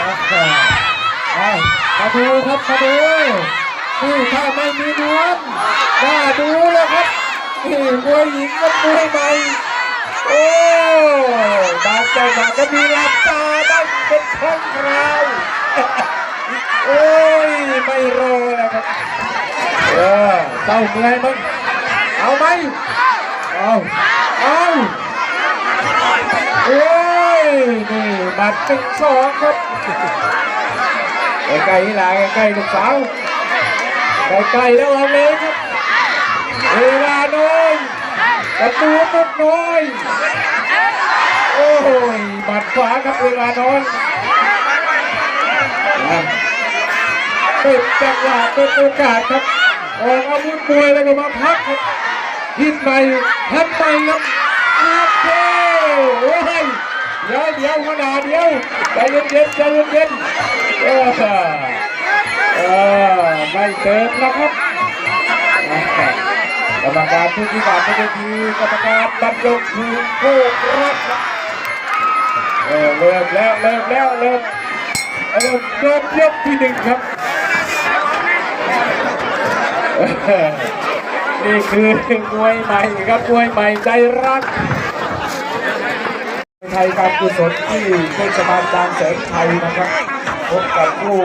มาดูครับมาดูนี่ถ้าไม่มีนวลน่าดูเลยครับนี่มวยหญิงกับมวยใหม่โอ้บางเจ้าหน้าก็มีหลับตาดังเป็นครั้งคราวโอ้ยไม่รอแล้วครับเจ้าเมื่อยมั้งเอาไหมเอาโอ้ยนี่บัตรเป็นสองครับใกล้ๆนี่แหละใกล้ๆลูกสาวใกล้ๆแล้วเอาเลยครับเวลาน้อยประตูมุกน้อยโอ้ยบัตรขวาครับเวลาน้อยเป็นจังหวะเป็นโอกาสครับออกอาวุธมวยแล้วก็มาพักครับหินใหม่พักใหม่ครับอาเทโอ้ยเดี๋ยวขนาดเดียวใจเย็นไม่เติมนะครับกรรมการผู้ที่การเป็นทีกรรมการบรรจงภูมิโคกรักเริ่มยกที่หนึ่งครับนี่คือมวยใหม่ครับมวยใหม่ใจรักไทยการกุศลที่เทศบาลจางแสนชัยนะครับพบกับคู่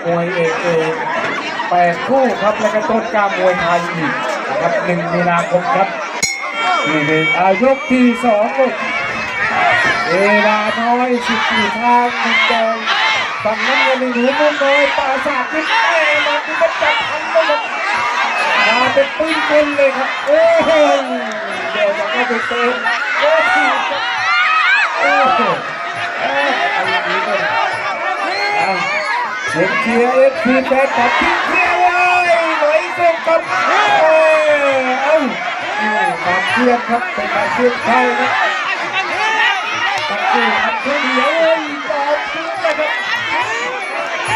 มวยเอก8 คู่ครับและก็ต้นกล้ามวยไทยอีกนะครับ1 มีนาคมครับนี่ยกที่2เลยเวลาน้อย14 ทางมุมแดงฝั่งน้ำเงินหนูมุมน้อยปราสาทที่มันที่มันจับทันเลยมาเป็นปืนกลเลยครับโอ้โหเดี๋ยวจะเข้าไปเตะโอ้โหเสียงเชียร์FCแฟนคลับที่เชียร์ไว้หน่อยส่งกับมาเชียร์ครับเป็นมาเชียร์ไทยนะตัดสู้อัดเดียวต่อขึ้นนะครับ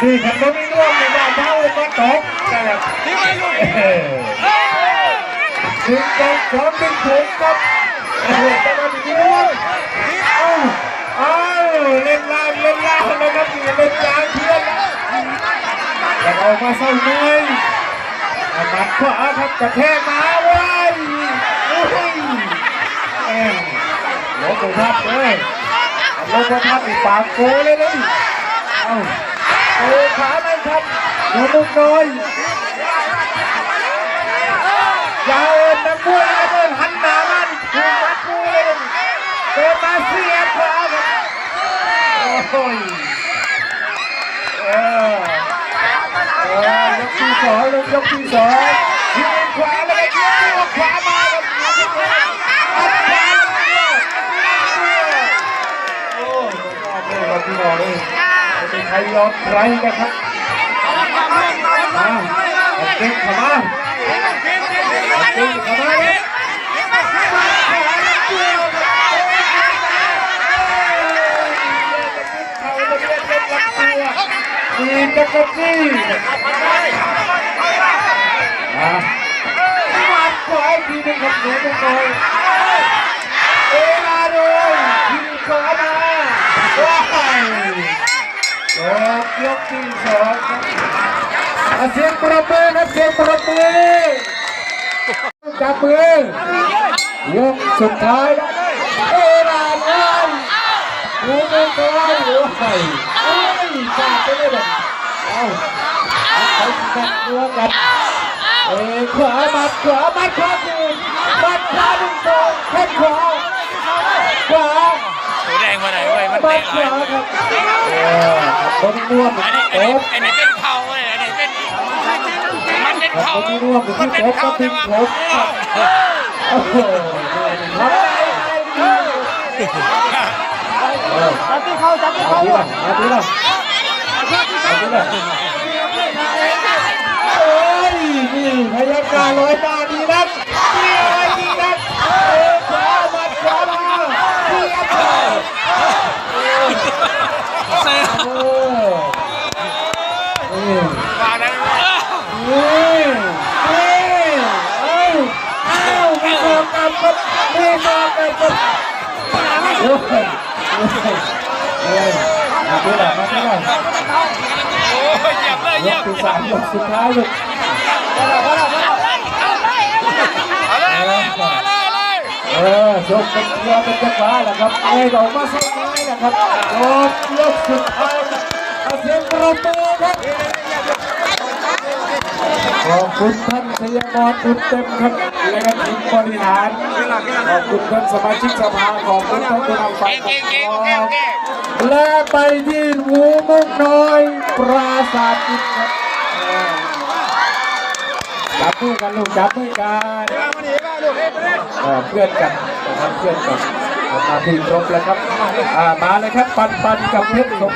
นี่ครับไม่ร่วมในด้านเท้าเลยมาตกนะครับ1-2-1ถุงครับจะมาดีด้วยเล่นล่างนะครับเล่นยางเพื่อนอยากออกมาเศร้าเมื่อยหมัดขวาครับกระแทกมาไว้โลกทับเลยโลกทับอีกปากโกเลยเลยโอ้ขาไม่ทับดูมุกน้อยยาวนักมวยนะเพื่อนหันหน้ามันถูกมัดมวยเลยเปิดมาเสียบขวาครับโอ้ยยกที่2ยิงขวาเลยยิงขวามาโอ้ยครับพี่น้องเลยเป็นใครยอมใครนะครับเก่งเข้ามาดีจังครับนี่มาขวาทีนึงครับหนูมุกน้อยเวลาเลยทีขวามาว้ายยกที่2ครับเสียงประเมินครับเสียงประเมินจับมือยกสุดท้ายเวลาเลยหนูมุกน้อยว้ายขาดไปเลยแบบไปสักตัวกันขวามัดขวาคืนมัดขวา1-2แข้งขวาตัวแดงมาไหนเว้ยมันเตะหลายครับคนร่วมไอ้นี่เป็นเข่าเลยไอ้นี่เป็นมันเป็นเข่ามันเป็นเข่าใช่ไหมโอ้โหจับที่เขาโอ้ยนี่พยากาศร้อยตาดีนักดีนักขวามาเสียบวางได้ไหมไม่ชอบกันครับโอ้ย มาที่ไหนมาที่ไหน โอ้ยเหยียบเลยเห ย ยีย ก บ ที่สามยกสุดท้ายลูก เอาเลยชกเป็นเรือเป็นจังหวะแหละครับไอ้ดอกมาส่งไม้แหละครับยกสุดท้ายเอาเสียงปรบมือครับขอบคุณท่านชัยมรบุญเต็มครับและก็ทีมบริหารขอบคุณท่านสมาชิกสภาขอบคุณท่านผู้นำฝ่ายปกครองและไปที่หูมุกน้อยปราสาทจิตครับจับมือกันลูกจับมือกันเพื่อนกันนะครับเพื่อนกันมาถึงครบแล้วครับมาเลยครับปันกับเพชรสม